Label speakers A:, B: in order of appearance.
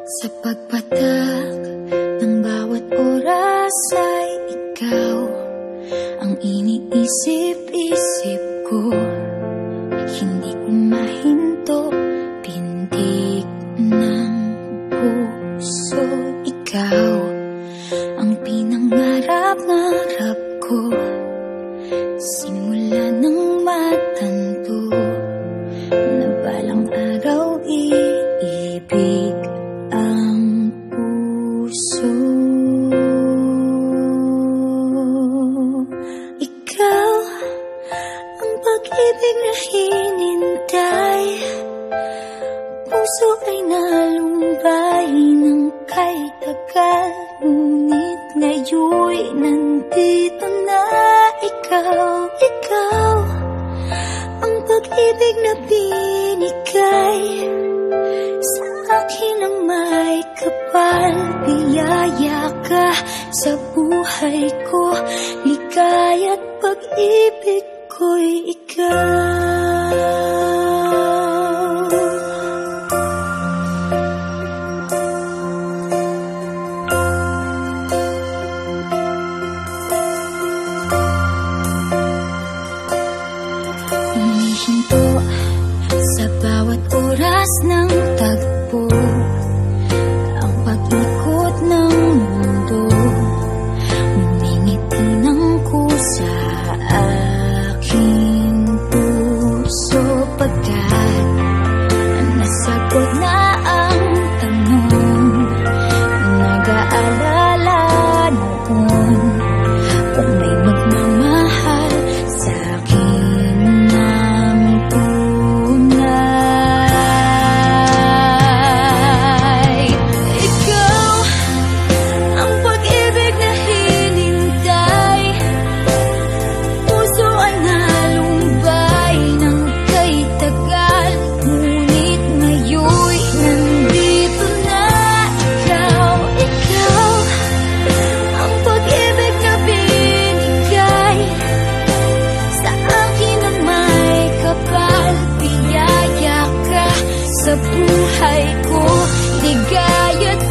A: Sa pagpatak ng bawat oras ay ikaw ang iniisip-isip ko. Hindi ko mahinto, pintig ng puso. Ikaw ang pinangarap-ngarap ko, simula ng matanto na balang araw iibig ang puso. Ikaw ang pag-ibig na hinintay, puso ay nalumbay ng kay tagal, ngunit ngayon'y nandito na ikaw. Ikaw ang pag-ibig na binigay sa akin ang may kapal. Biyaya ka sa buhay ko, ligaya't pag-ibig ko'y ikaw. Umihinto sa bawat oras ng tagpo, ang pag-ikot ng mundo, ngumingiti ng kusa aking puso. Pagkat nasagot na ang tanong, nag-aalala noon kung may magmamahal sa akin ng tunay. Ikaw ang pag-ibig na hinintay, puso ay nalumbay ng kay tagal, ngunit ngayon'y nandito na ikaw. Ikaw ang pag-ibig na binigay sa akin ang may kapal. Biyaya ka sa buhay ko, ligaya't